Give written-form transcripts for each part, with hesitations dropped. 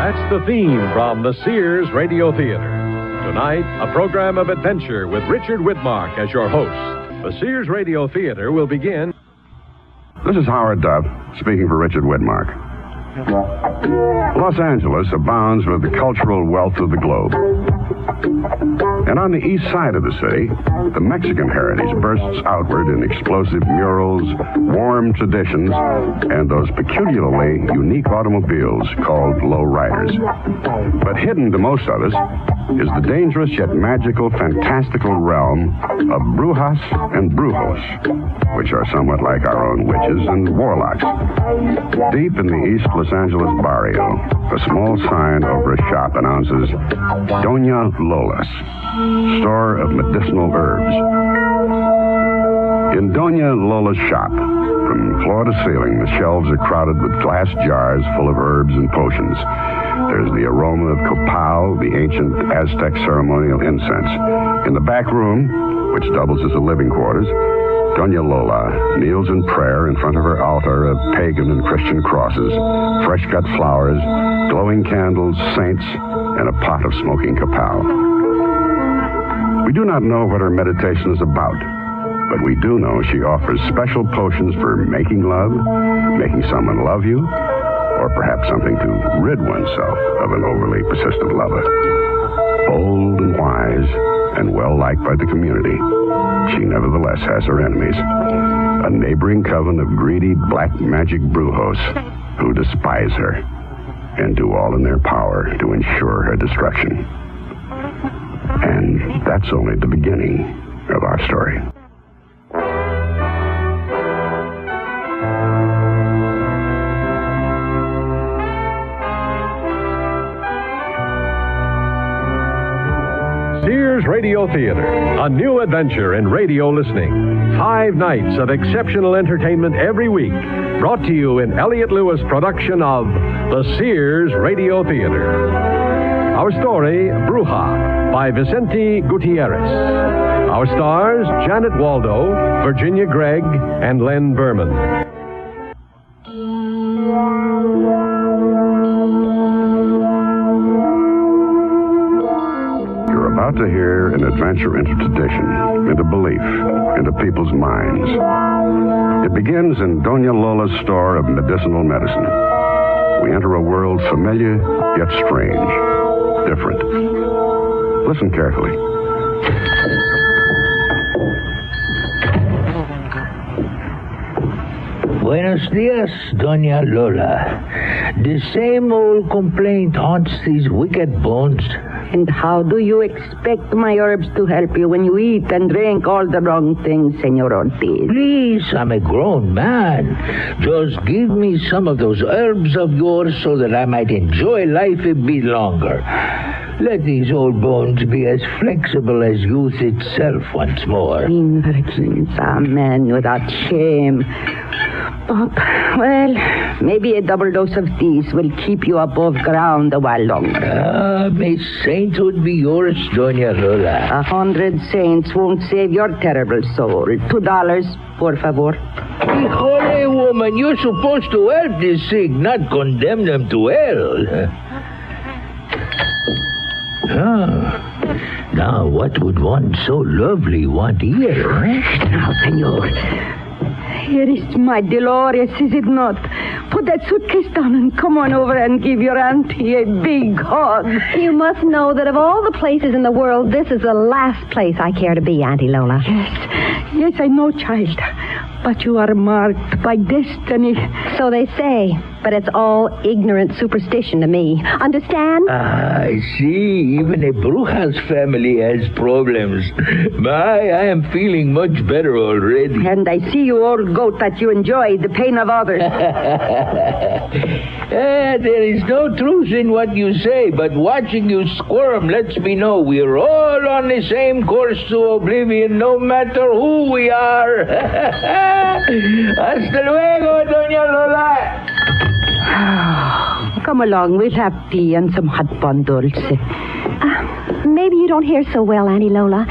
That's the theme from the Sears Radio Theater. Tonight, a program of adventure with Richard Widmark as your host. The Sears Radio Theater will begin. This is Howard Duff, speaking for Richard Widmark. Los Angeles abounds with the cultural wealth of the globe. And on the east side of the city, the Mexican heritage bursts outward in explosive murals, warm traditions, and those peculiarly unique automobiles called low-riders. But hidden to most of us is the dangerous yet magical, fantastical realm of Brujas and Brujos, which are somewhat like our own witches and warlocks. Deep in the East Los Angeles barrio, a small sign over a shop announces Doña Lola's, store of medicinal herbs. In Doña Lola's shop, from floor to ceiling, the shelves are crowded with glass jars full of herbs and potions. There's the aroma of copal, the ancient Aztec ceremonial incense. In the back room, which doubles as the living quarters, Doña Lola kneels in prayer in front of her altar of pagan and Christian crosses, fresh-cut flowers, glowing candles, saints, and a pot of smoking copal. We do not know what her meditation is about, but we do know she offers special potions for making love, making someone love you, or perhaps something to rid oneself of an overly persistent lover. Old and wise and well-liked by the community, she nevertheless has her enemies. A neighboring coven of greedy black magic brujos who despise her and do all in their power to ensure her destruction. And that's only the beginning of our story. Sears Radio Theater, a new adventure in radio listening. 5 nights of exceptional entertainment every week, brought to you in Elliott Lewis production of the Sears Radio Theater. Our story, Bruja, by Vicente Gutierrez. Our stars, Janet Waldo, Virginia Gregg, and Len Berman. About to hear an adventure into tradition, into belief, into people's minds. It begins in Doña Lola's store of medicinal medicine. We enter a world familiar yet strange, different. Listen carefully. Buenos dias, Doña Lola. The same old complaint haunts these wicked bones. And how do you expect my herbs to help you when you eat and drink all the wrong things, Senor Ortiz? Please, I'm a grown man. Just give me some of those herbs of yours so that I might enjoy life a bit longer. Let these old bones be as flexible as youth itself once more. Virgins, a man without shame. But, well, maybe a double dose of these will keep you above ground a while longer. May sainthood be yours, Doña Lola. 100 saints won't save your terrible soul. $2, por favor. Holy woman, you're supposed to help the sick, not condemn them to hell. Now, what would one so lovely want here? Now, senor. Here is my Dolores, is it not? Put that suitcase down and come on over and give your auntie a big hug. You must know that of all the places in the world, this is the last place I care to be, Auntie Lola. Yes, I know, child. But you are marked by destiny. So they say, but it's all ignorant superstition to me. Understand? I see. Even a Bruja's family has problems. I am feeling much better already. And I see you old goat that you enjoy the pain of others. There is no truth in what you say, but watching you squirm lets me know we're all on the same course to oblivion, no matter who we are. Hasta luego, Doña Lola. Come along, we'll have tea and some hot bun dulce. Maybe you don't hear so well, Auntie Lola.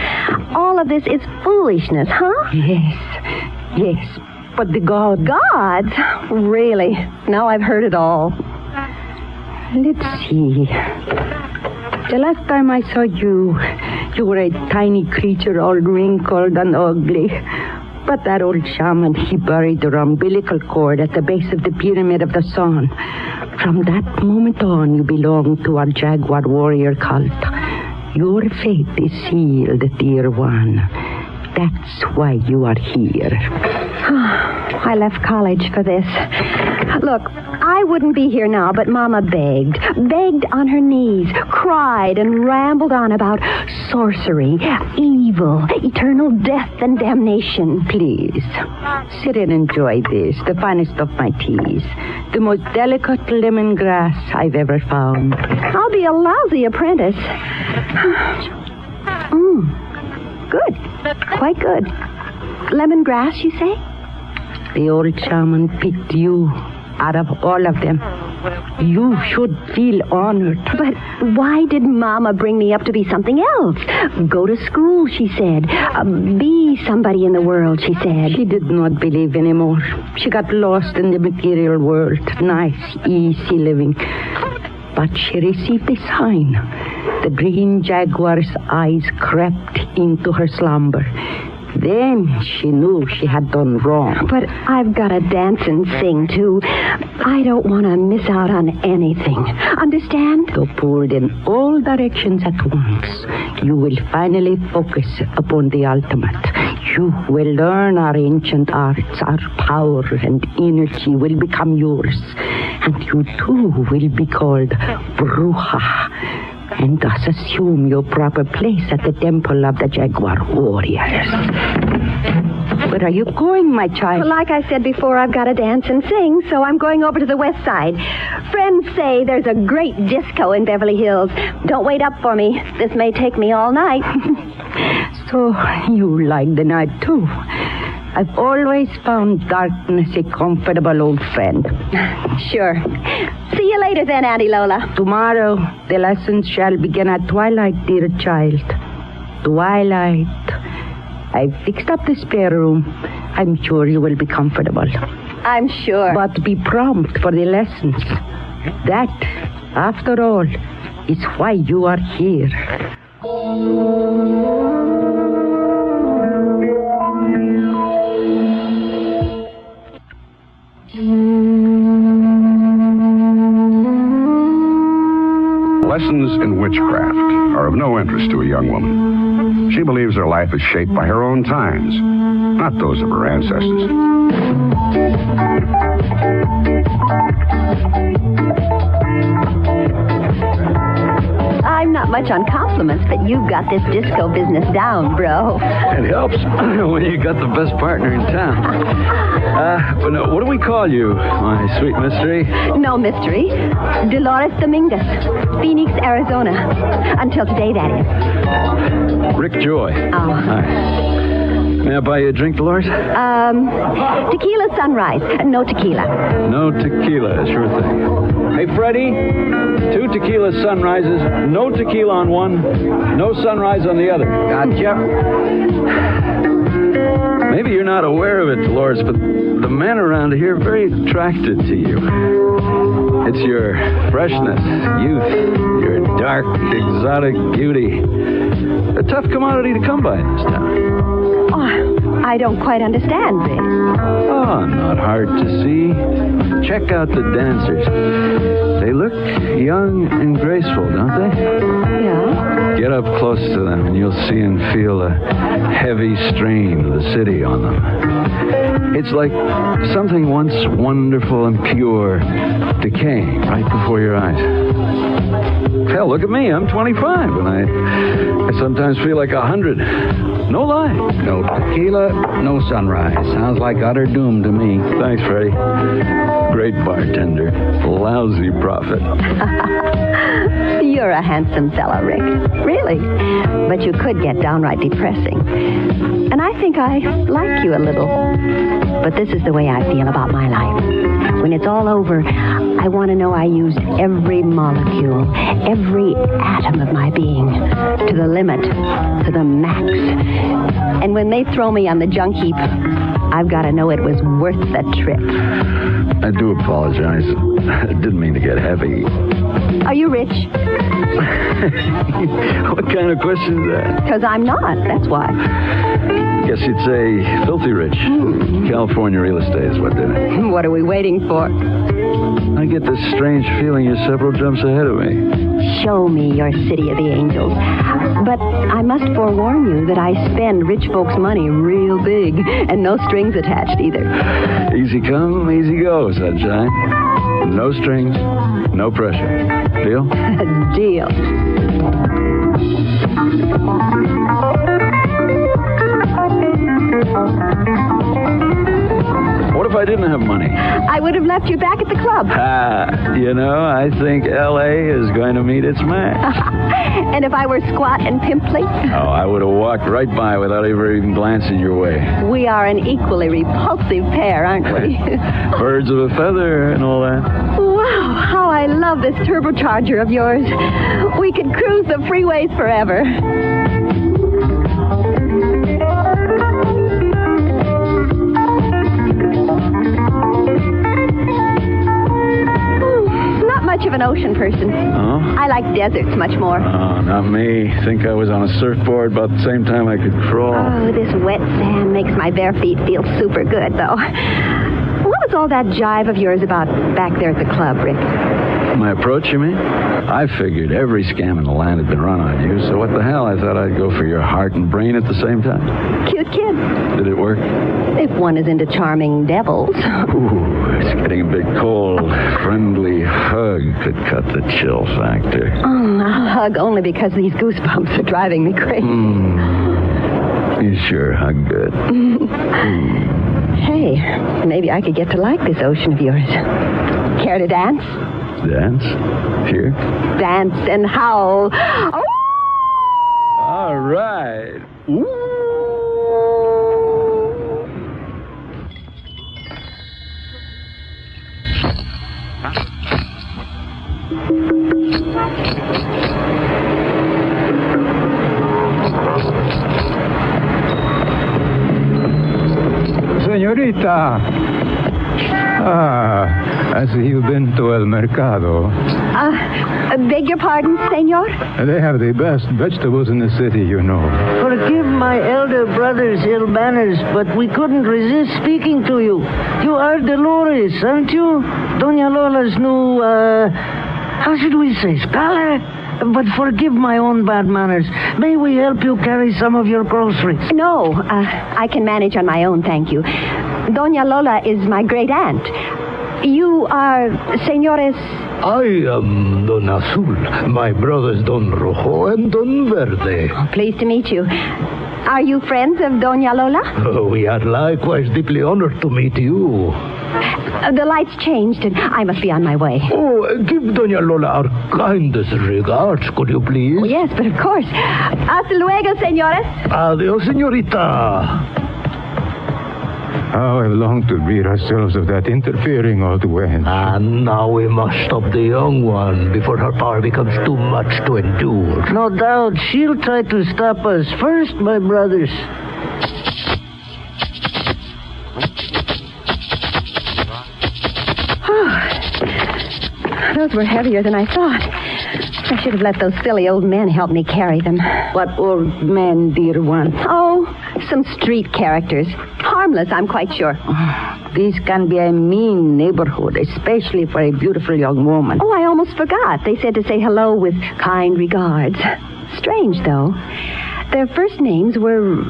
All of this is foolishness, huh? Yes. But the gods... Gods? Really? Now I've heard it all. Let's see. The last time I saw you were a tiny creature all wrinkled and ugly. But that old shaman, he buried the umbilical cord at the base of the Pyramid of the Sun. From that moment on, you belong to our Jaguar warrior cult. Your fate is sealed, dear one. That's why you are here. I left college for this. Look, I wouldn't be here now, but Mama begged on her knees, cried and rambled on about sorcery, evil, eternal death and damnation. Please, sit and enjoy this, the finest of my teas, the most delicate lemongrass I've ever found. I'll be a lousy apprentice. Good. Quite good. Lemongrass, you say? The old shaman picked you out of all of them. You should feel honored. But why did Mama bring me up to be something else? Go to school, she said. Be somebody in the world, she said. She did not believe anymore. She got lost in the material world. Nice, easy living. But she received a sign. The green jaguar's eyes crept into her slumber. Then she knew she had done wrong. But I've got to dance and sing, too. I don't want to miss out on anything. Understand? Though pulled in all directions at once, you will finally focus upon the ultimate. You will learn our ancient arts. Our power and energy will become yours. And you, too, will be called Bruja. And thus assume your proper place at the temple of the Jaguar warriors. Where are you going, my child? Well, like I said before, I've got to dance and sing, so I'm going over to the west side. Friends say there's a great disco in Beverly Hills. Don't wait up for me. This may take me all night. So you like the night, too. I've always found darkness a comfortable old friend. Sure. See you later then, Auntie Lola. Tomorrow, the lessons shall begin at twilight, dear child. Twilight. I've fixed up the spare room. I'm sure you will be comfortable. I'm sure. But be prompt for the lessons. That, after all, is why you are here. Lessons in witchcraft are of no interest to a young woman. She believes her life is shaped by her own times, not those of her ancestors. I'm not much on compliments, but you've got this disco business down, bro. It helps when you got the best partner in town. But no, what do we call you, my sweet mystery? No mystery. Dolores Dominguez, Phoenix, Arizona. Until today, that is. Rick Joy. Oh. Hi. May I buy you a drink, Dolores? Tequila Sunrise. No tequila. No tequila, sure thing. Hey, Freddie, 2 tequila sunrises, no tequila on one, no sunrise on the other. Gotcha. Maybe you're not aware of it, Dolores, but the men around here are very attracted to you. It's your freshness, youth, your dark, exotic beauty. A tough commodity to come by in this town. Oh, I don't quite understand this. Oh, not hard to see. Check out the dancers. They look young and graceful, don't they? Yeah? Get up close to them and you'll see and feel the heavy strain of the city on them. It's like something once wonderful and pure decaying right before your eyes. Hell, look at me. I'm 25 and I sometimes feel like 100. No lie. No tequila, no sunrise. Sounds like utter doom to me. Thanks, Freddie. Great bartender. Lousy prophet. You're a handsome fellow, Rick. Really. But you could get downright depressing. And I think I like you a little. But this is the way I feel about my life. When it's all over, I want to know I used every molecule, every atom of my being to the limit, to the max. And when they throw me on the junk heap, I've got to know it was worth the trip. I do apologize. I didn't mean to get heavy. Are you rich? What kind of question is that? Because I'm not, that's why. Guess you'd say filthy rich. California real estate is what did it. What are we waiting for? I get this strange feeling you're several jumps ahead of me. Show me your city of the angels. But I must forewarn you that I spend rich folks' money real big, and no strings attached either. Easy come, easy go, sunshine. No strings, no pressure. Deal? Deal. What if I didn't have money? I would have left you back at the club. I think L.A. is going to meet its match. And if I were squat and pimply? Oh, I would have walked right by without ever even glancing your way. We are an equally repulsive pair, aren't we? Birds of a feather and all that. Wow, how I love this turbocharger of yours. We could cruise the freeways forever. Much of an ocean person. Oh? I like deserts much more. Oh, not me. Think I was on a surfboard about the same time I could crawl. Oh, this wet sand makes my bare feet feel super good, though. What was all that jive of yours about back there at the club, Rick? My approach, you mean? I figured every scam in the land had been run on you, so what the hell? I thought I'd go for your heart and brain at the same time. Cute kid. Did it work? If one is into charming devils. Ooh, it's getting a bit cold. Friendly hug could cut the chill factor. Oh, I'll hug only because these goosebumps are driving me crazy. You sure hug good. Hey, maybe I could get to like this ocean of yours. Care to dance? Dance? Here? Dance and howl. Oh! All right. Ooh. Señorita. I see you've been to El Mercado. Beg your pardon, senor? They have the best vegetables in the city, you know. Forgive my elder brother's ill manners, but we couldn't resist speaking to you. You are Dolores, aren't you? Doña Lola's new, how should we say, scholar? But forgive my own bad manners. May we help you carry some of your groceries? No, I can manage on my own, thank you. Doña Lola is my great aunt. You are, senores... I am Don Azul. My brothers Don Rojo and Don Verde. Pleased to meet you. Are you friends of Doña Lola? We are likewise deeply honored to meet you. The lights changed, and I must be on my way. Oh, give Doña Lola our kindest regards, could you please? Oh, yes, but of course. Hasta luego, senores. Adios, señorita. How I've longed to rid ourselves of that interfering old Wen. And now we must stop the young one before her power becomes too much to endure. No doubt she'll try to stop us first, my brothers. Those were heavier than I thought. I should have let those silly old men help me carry them. What old men, dear one? Oh, some street characters. Harmless, I'm quite sure. This can be a mean neighborhood, especially for a beautiful young woman. Oh, I almost forgot. They said to say hello with kind regards. Strange, though. Their first names were...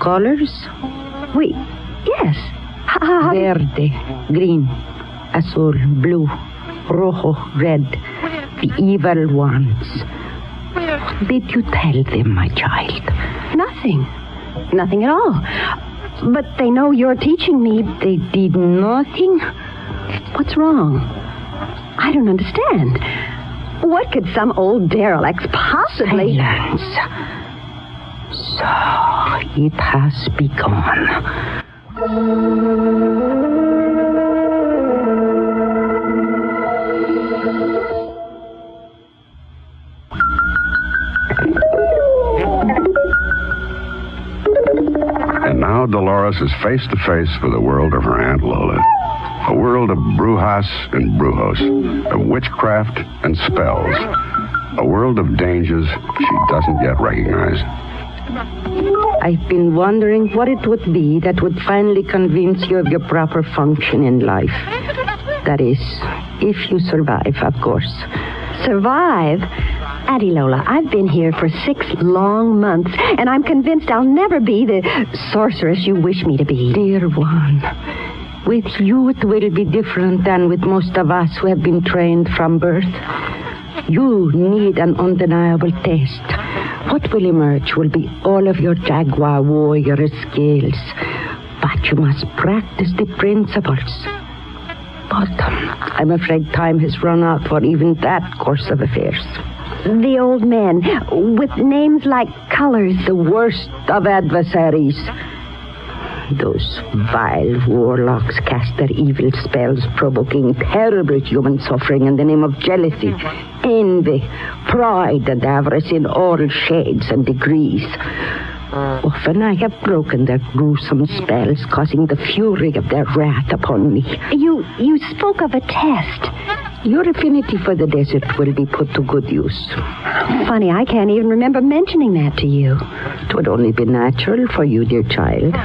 Colors? Wait, yes. Verde, green, azul, blue, rojo, red. The evil ones. What did you tell them, my child? Nothing. Nothing at all. But they know you're teaching me. They did nothing? What's wrong? I don't understand. What could some old derelicts possibly... Silence. So, it has begun. And now Dolores is face to face with the world of her Aunt Lola. A world of brujas and brujos, of witchcraft and spells. A world of dangers she doesn't yet recognize. I've been wondering what it would be that would finally convince you of your proper function in life. That is, if you survive, of course. Survive? Auntie Lola, I've been here for 6 long months, and I'm convinced I'll never be the sorceress you wish me to be. Dear one, with you it will be different than with most of us who have been trained from birth. You need an undeniable test. What will emerge will be all of your jaguar warrior skills. But you must practice the principles. But I'm afraid time has run out for even that course of affairs. The old men, with names like colors. The worst of adversaries. Those vile warlocks cast their evil spells, provoking terrible human suffering in the name of jealousy, envy, pride, and avarice in all shades and degrees. Often I have broken their gruesome spells, causing the fury of their wrath upon me. You spoke of a test. Your affinity for the desert will be put to good use. Funny, I can't even remember mentioning that to you. It would only be natural for you, dear child.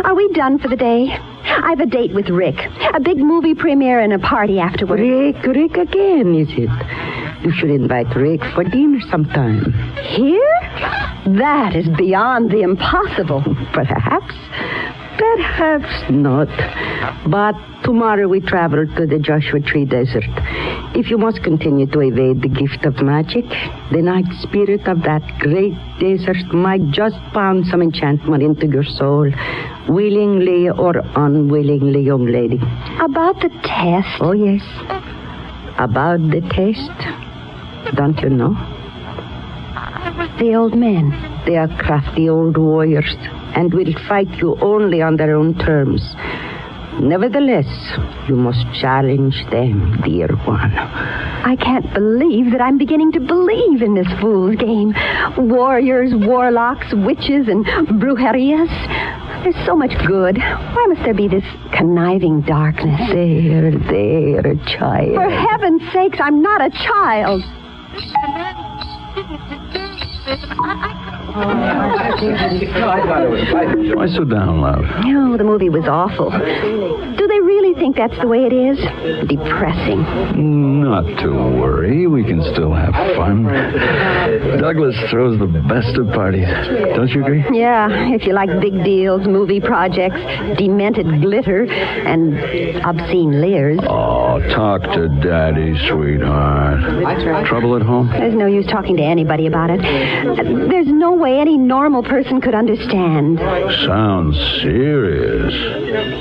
Are we done for the day? I've a date with Rick. A big movie premiere and a party afterward. Rick again, is it? You should invite Rick for dinner sometime. Here? That is beyond the impossible. Perhaps not. But tomorrow we travel to the Joshua Tree Desert. If you must continue to evade the gift of magic, the night spirit of that great desert might just pound some enchantment into your soul, willingly or unwillingly, young lady. About the test? Oh, yes. About the test. Don't you know? The old men. They are crafty old warriors and will fight you only on their own terms. Nevertheless, you must challenge them, dear one. I can't believe that I'm beginning to believe in this fool's game. Warriors, warlocks, witches, and brujerias. There's so much good. Why must there be this conniving darkness? There, child. For heaven's sakes, I'm not a child. Why so down, love? No, the movie was awful. Do they really think that's the way it is? Depressing. Not to worry. We can still have fun. Douglas throws the best of parties. Don't you agree? Yeah, if you like big deals, movie projects, demented glitter, and obscene leers. Oh, talk to Daddy, sweetheart. Trouble at home? There's no use talking to anybody about it. There's no way any normal person could understand. Sounds serious.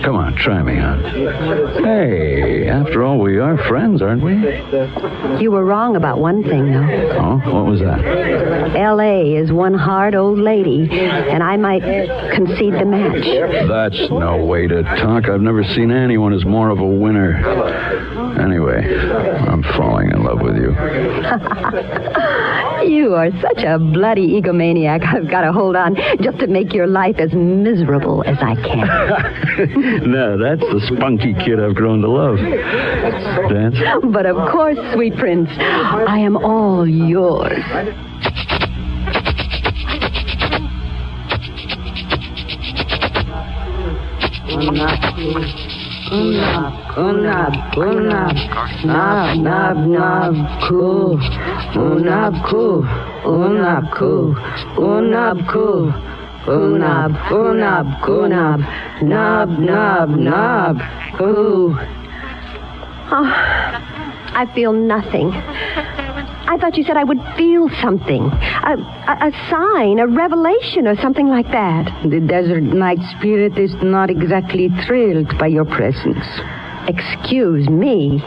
Come on, try me, hon. Hey, after all, we are friends, aren't we? You were wrong about one thing, though. Oh, what was that? L.A. is one hard old lady, and I might concede the match. That's no way to talk. I've never seen anyone as more of a winner. Anyway, I'm falling in love with you. You are such a bloody egomaniac. I've got to hold on just to make your life as miserable as I can. No, that's the spunky kid I've grown to love. Dance? But of course, sweet prince, I am all yours. I feel nothing. I thought you said I would feel something. A sign, a revelation, or something like that. The desert night spirit is not exactly thrilled by your presence. Excuse me.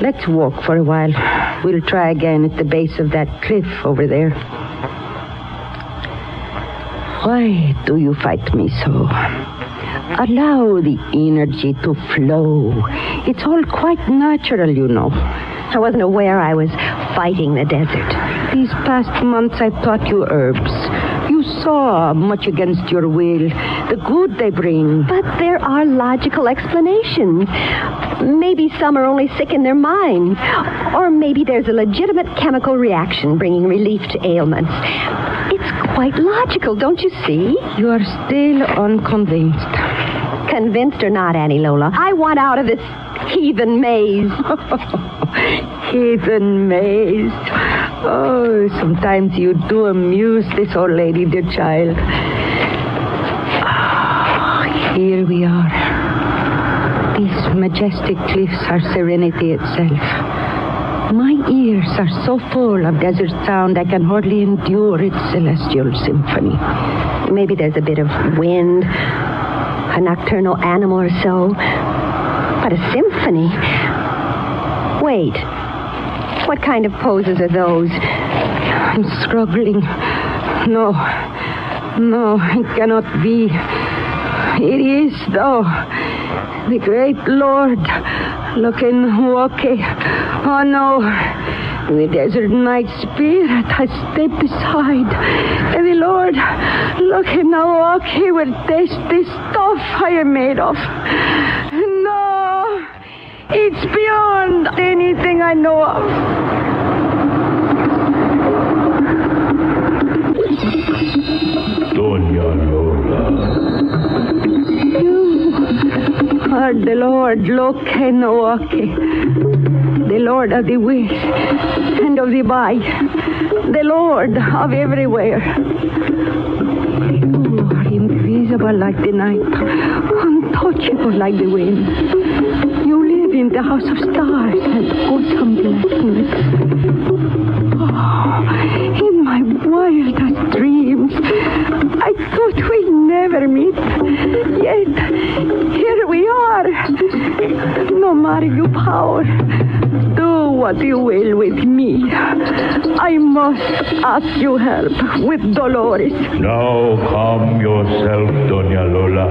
Let's walk for a while. We'll try again at the base of that cliff over there. Why do you fight me so? Allow the energy to flow. It's all quite natural, you know. I wasn't aware I was fighting the desert. These past months I've taught you herbs, You saw, much against your will, the good they bring. But there are logical explanations. Maybe some are only sick in their minds. Or maybe there's a legitimate chemical reaction bringing relief to ailments. It's quite logical, don't you see? You are still unconvinced. Convinced or not, Auntie Lola, I want out of this heathen maze. Heathen maze. Oh, sometimes you do amuse this old lady, dear child. Here we are. These majestic cliffs are serenity itself. My ears are so full of desert sound I can hardly endure its celestial symphony. Maybe there's a bit of wind, a nocturnal animal or so. But a symphony? Wait. What kind of poses are those? I'm struggling. No, it cannot be. It is, though. The great Lord, looking walking. Oh, no. The desert night spirit has stepped aside. And the Lord, looking now walking, will taste the stuff I am made of. No, it's beyond anything I know of. Doña Lola. You are the Lord, Lokenowake, the Lord of the West and of the Bay, the Lord of everywhere. You are invisible like the night, untouchable like the wind. You live in the house of stars and awesome blackness. Oh, in my wildest dreams, I thought we'd never meet. Yet, here we are. No matter your power, do what you will with me. I must ask your help with Dolores. Now calm yourself, Doña Lola.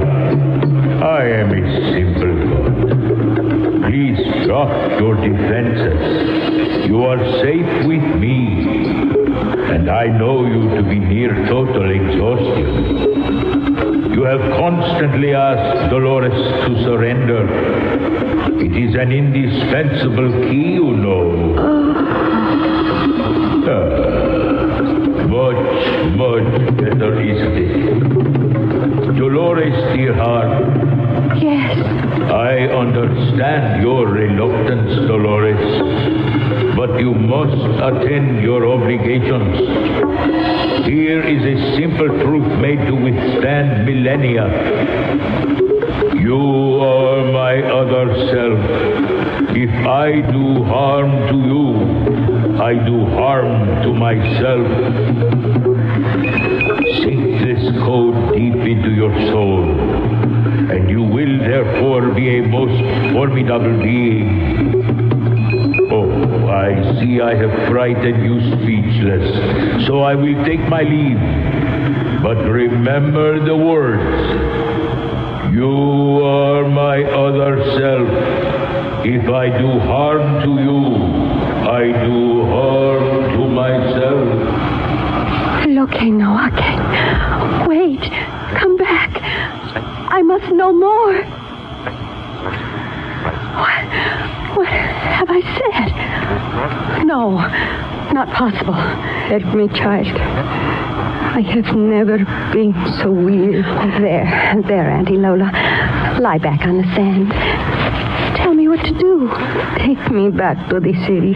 I am a simple God. Please drop your defenses. You are safe with me. And I know you to be near total exhaustion. You have constantly asked Dolores to surrender. It is an indispensable key, you know. Much better, isn't it? Dolores, dear heart. Yes. I understand your reluctance, Dolores. But you must attend your obligations. Here is a simple truth made to withstand millennia. You are my other self. If I do harm to you, I do harm to myself. Sink this code deep into your soul, and you will therefore be a most formidable being. Oh, I see I have frightened you speechless, so I will take my leave. But remember the words. You are my other self. If I do harm to you, I do harm to myself. Lokenowake. Wait. Come back. I must know more. What have I said? No, not possible. Help me, child. I have never been so weak. There, Auntie Lola. Lie back on the sand. Tell me what to do. Take me back to the city.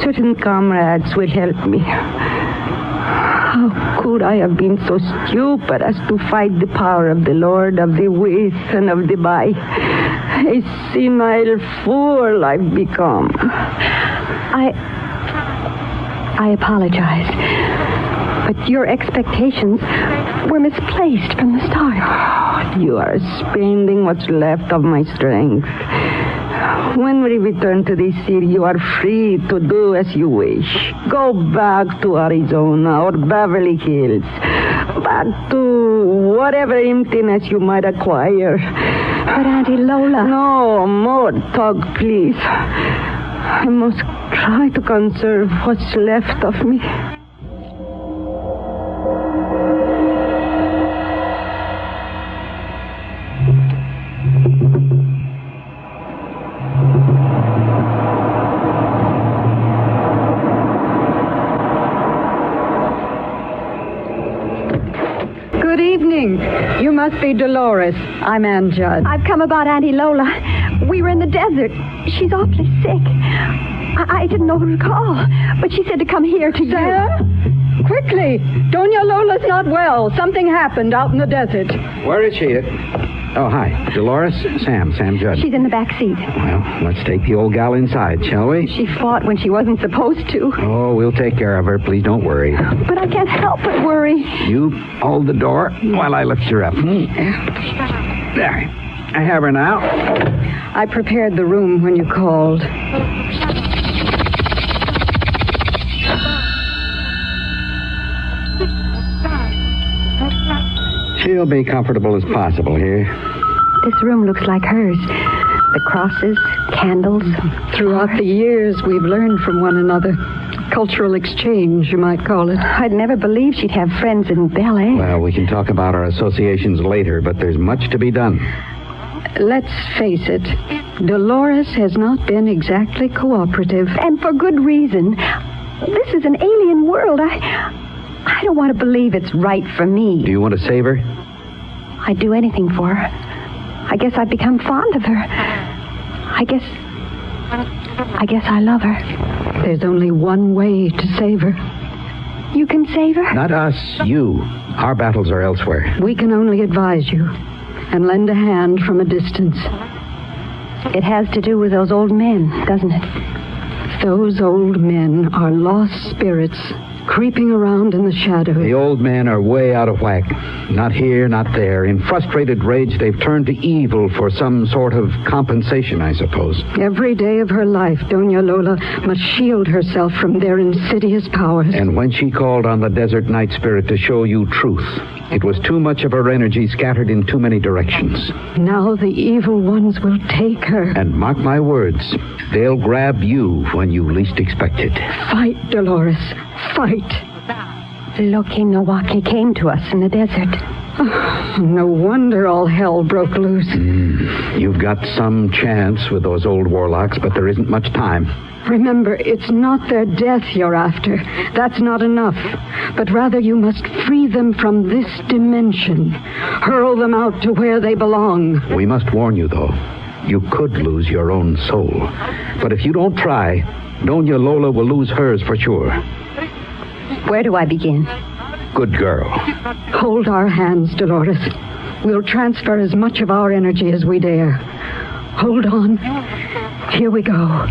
Certain comrades will help me. How could I have been so stupid as to fight the power of the Lord of the West and of the Bay? A senile fool I've become. I apologize. But your expectations were misplaced from the start. You are spending what's left of my strength. When we return to the city, you are free to do as you wish. Go back to Arizona or Beverly Hills. Back to whatever emptiness you might acquire. But Auntie Lola... No, more talk, please. I must try to conserve what's left of me. must be Dolores. I'm Ann Judd. I've come about Auntie Lola. We were in the desert. She's awfully sick. I didn't know who to call, but she said to come here to Sarah? Quickly! Doña Lola's not well. Something happened out in the desert. Where is she? Oh, hi. Dolores? Sam Judd. She's in the back seat. Well, let's take the old gal inside, shall we? She fought when she wasn't supposed to. Oh, we'll take care of her. Please don't worry. But I can't help but worry. You hold the door while I lift her up. There. I have her now. I prepared the room when you called. She'll be comfortable as possible here. This room looks like hers. The crosses, candles. Throughout the years, we've learned from one another. Cultural exchange, you might call it. I'd never believed she'd have friends in Bel Air. Well, we can talk about our associations later, but there's much to be done. Let's face it, Dolores has not been exactly cooperative. And for good reason. This is an alien world. I don't want to believe it's right for me. Do you want to save her? I'd do anything for her. I guess I've become fond of her. I guess I love her. There's only one way to save her. You can save her? Not us, you. Our battles are elsewhere. We can only advise you and lend a hand from a distance. It has to do with those old men, doesn't it? Those old men are lost spirits creeping around in the shadows. The old men are way out of whack. Not here, not there. In frustrated rage, they've turned to evil for some sort of compensation, I suppose. Every day of her life, Doña Lola must shield herself from their insidious powers. And when she called on the desert night spirit to show you truth, it was too much of her energy scattered in too many directions. Now the evil ones will take her. And mark my words, they'll grab you when you least expect it. Fight, Dolores. Fight. Look, Inawaki came to us in the desert. Oh, no wonder all hell broke loose. You've got some chance with those old warlocks, but there isn't much time. Remember, it's not their death you're after. That's not enough. But rather you must free them from this dimension. Hurl them out to where they belong. We must warn you, though. You could lose your own soul. But if you don't try, Doña Lola will lose hers for sure. Where do I begin? Good girl. Hold our hands, Dolores. We'll transfer as much of our energy as we dare. Hold on. Here we go.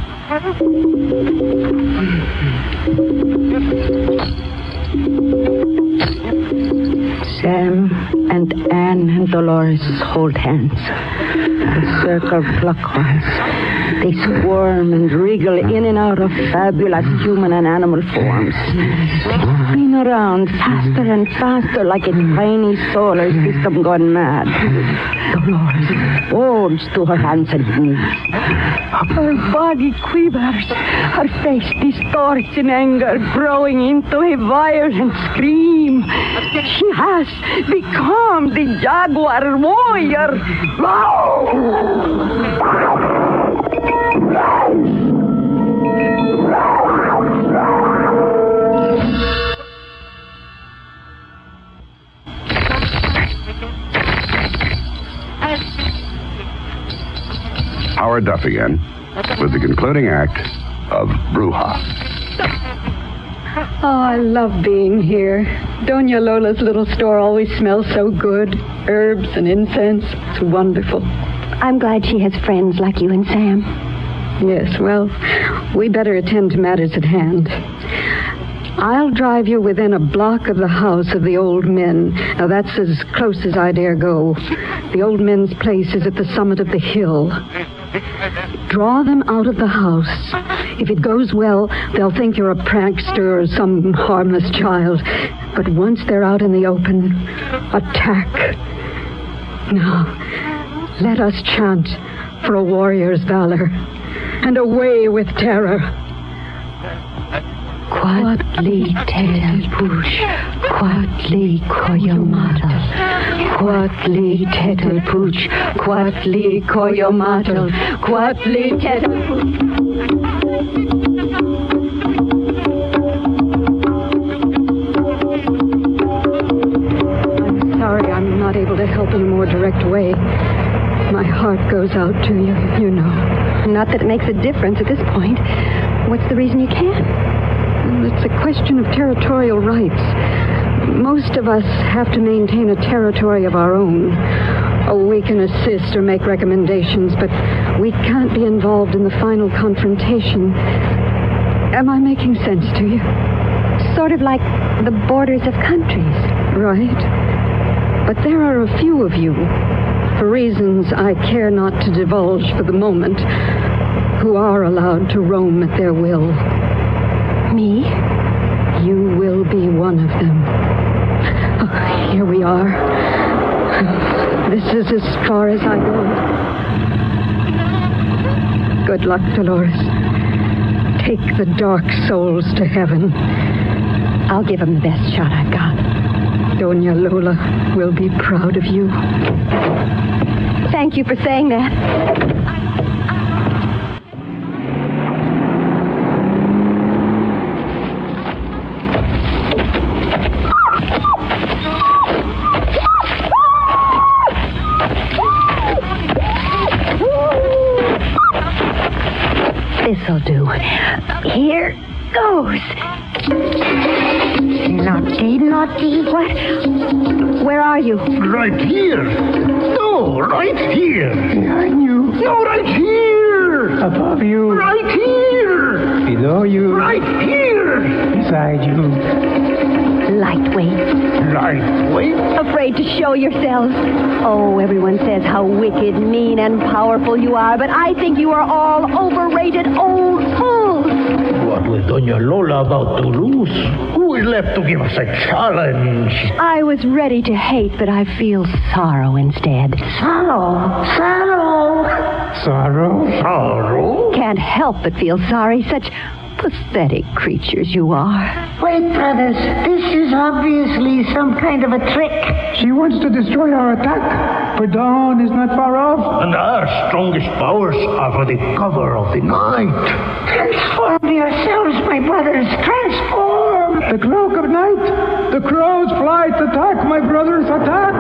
Sam and Anne and Dolores hold hands. They circle clockwise. They squirm and wriggle in and out of fabulous human and animal forms. They spin around faster and faster like a tiny solar system gone mad. Dolores folds to her hands and knees. Her body quivers. Her face distorts in anger, growing into a violent scream. She has become the jaguar warrior. Howard Duff again, with the concluding act of Bruja. Oh, I love being here. Doña Lola's little store always smells so good. Herbs and incense. It's wonderful. I'm glad she has friends like you and Sam. Yes, well, we better attend to matters at hand. I'll drive you within a block of the house of the old men. Now, that's as close as I dare go. The old men's place is at the summit of the hill. Draw them out of the house. If it goes well, they'll think you're a prankster or some harmless child. But once they're out in the open, attack. Now, let us chant for a warrior's valor and away with terror. Quatli tetel push, quatli koyomatal. Quatli tetel push, quatli koyomatal. Quatli tetel push. I'm sorry I'm not able to help you goes out to you, you know. Not that it makes a difference at this point. What's the reason you can't? It's a question of territorial rights. Most of us have to maintain a territory of our own. Oh, we can assist or make recommendations, but we can't be involved in the final confrontation. Am I making sense to you? Sort of like the borders of countries. Right. But there are a few of you, for reasons I care not to divulge for the moment, who are allowed to roam at their will. Me? You will be one of them. Oh, here we are. This is as far as I go. Good luck, Dolores. Take the dark souls to heaven. I'll give them the best shot I've got. Doña Lola will be proud of you. Thank you for saying that. This'll do. Here goes. Naughty, naughty. What? Where are you? Right here. No, right here. Behind you. No, right here. Above you. Right here. Below you. Right here. Beside you. Lightweight. Lightweight. Afraid to show yourselves. Oh, everyone says how wicked, mean, and powerful you are, but I think you are all overrated old fools. What with Doña Lola about to lose? Who is left to give us a challenge? I was ready to hate, but I feel sorrow instead. Sorrow. Sorrow. Sorrow. Sorrow? Can't help but feel sorry. Such pathetic creatures you are. Wait, brothers. This is obviously some kind of a trick. She wants to destroy our attack, for dawn is not far off. And our strongest powers are for the cover of the night. Transform yourselves, my brothers. Transform. The cloak of night, the crow's flight, attack, my brothers, attack!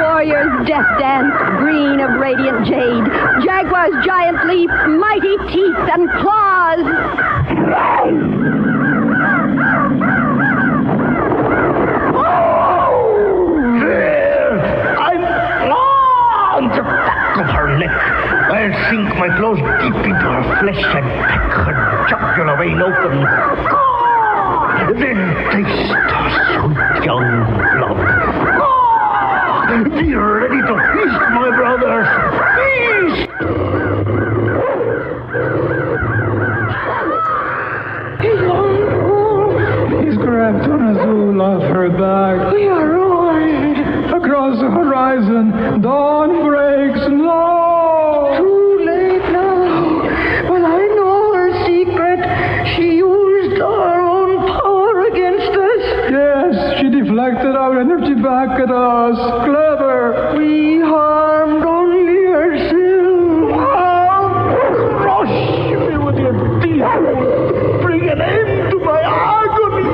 Warrior's death dance, green of radiant jade, jaguar's giant leap, mighty teeth and claws. There! I'm on the back of her neck. I'll sink my claws deep into her flesh and peck her jugular vein open. Then taste her sweet young blood. Be ready to feast, my brothers! Feast! He's grabbed on Azul off her back. We are ruined! Across the horizon, dawn breaks low. Too late now. Well, I know her secret. She used our own power against us. Yes, she deflected our energy back at us. Clever. We harmed only ourselves. Crush me with your teeth. Bring an end to my agony.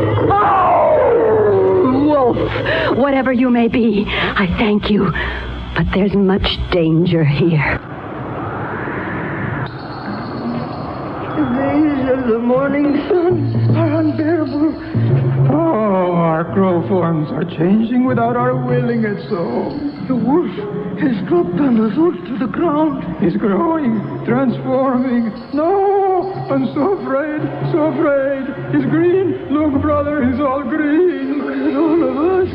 Wolf, whatever you may be, I thank you. But there's much danger here. The days of the morning sun are unbearable. Oh, our crow forms are changing without our willing it so. The wolf has dropped on us all to the ground. He's growing, transforming. No, I'm so afraid, so afraid. He's green. Look, brother, he's all green. Look at all of us.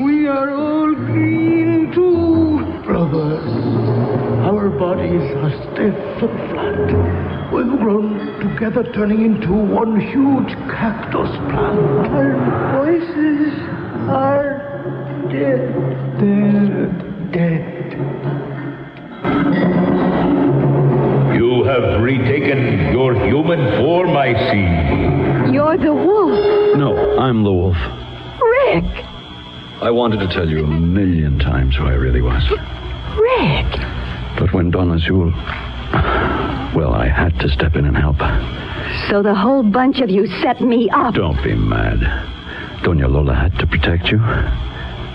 We are all green too. Brothers, our bodies are stiff and flat. We've grown together, turning into one huge cactus plant. Our voices are dead. Dead. You have retaken your human form, I see. You're the wolf. No, I'm the wolf. Rick! I wanted to tell you 1,000,000 times who I really was. Rick! But when Don Azul... Well, I had to step in and help. So the whole bunch of you set me up. Don't be mad. Doña Lola had to protect you.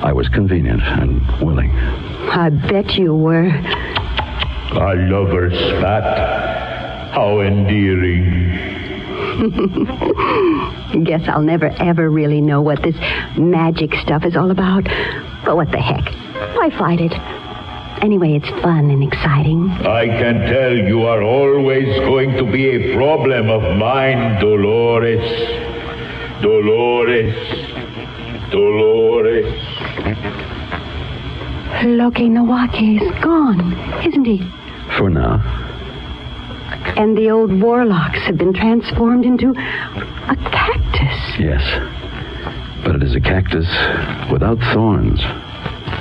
I was convenient and willing. I bet you were. I love her spat. How endearing. Guess I'll never, ever really know what this magic stuff is all about. But what the heck? Why fight it? Anyway, it's fun and exciting. I can tell you are always going to be a problem of mine, Dolores. Dolores. Dolores. Loki Nawaki is gone, isn't he? For now. And the old warlocks have been transformed into a cactus. Yes. But it is a cactus without thorns.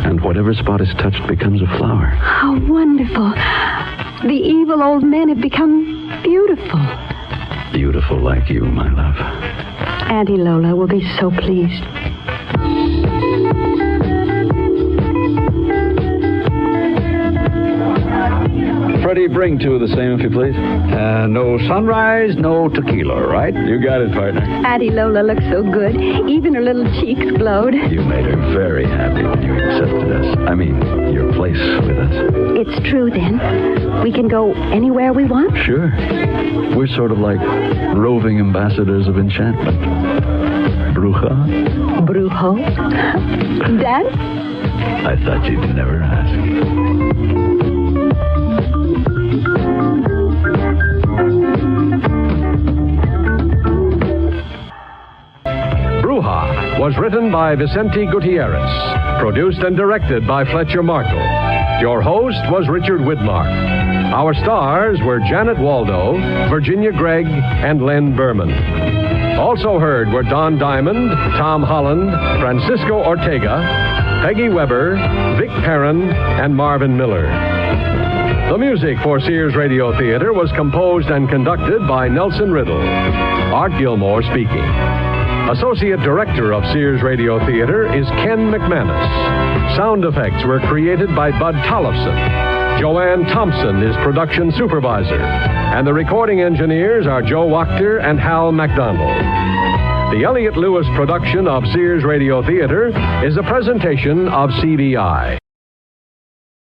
And whatever spot is touched becomes a flower. How wonderful. The evil old men have become beautiful. Beautiful like you, my love. Auntie Lola will be so pleased. Freddie, bring two of the same, if you please. No sunrise, no tequila, right? You got it, partner. Auntie Lola looks so good. Even her little cheeks glowed. You made her very happy when you accepted us. I mean, your place with us. It's true, then. We can go anywhere we want? Sure. We're sort of like roving ambassadors of enchantment. Bruja? Brujo? Dad? I thought you'd never ask. Bruja was written by Vicente Gutierrez, produced and directed by Fletcher Markle. Your host was Richard Widmark. Our stars were Janet Waldo, Virginia Gregg, and Len Berman. Also heard were Don Diamond, Tom Holland, Francisco Ortega, Peggy Weber, Vic Perrin, and Marvin Miller. The music for Sears Radio Theater was composed and conducted by Nelson Riddle. Art Gilmore speaking. Associate Director of Sears Radio Theater is Ken McManus. Sound effects were created by Bud Tollefson. Joanne Thompson is production supervisor. And the recording engineers are Joe Wachter and Hal McDonald. The Elliott Lewis production of Sears Radio Theater is a presentation of CBI.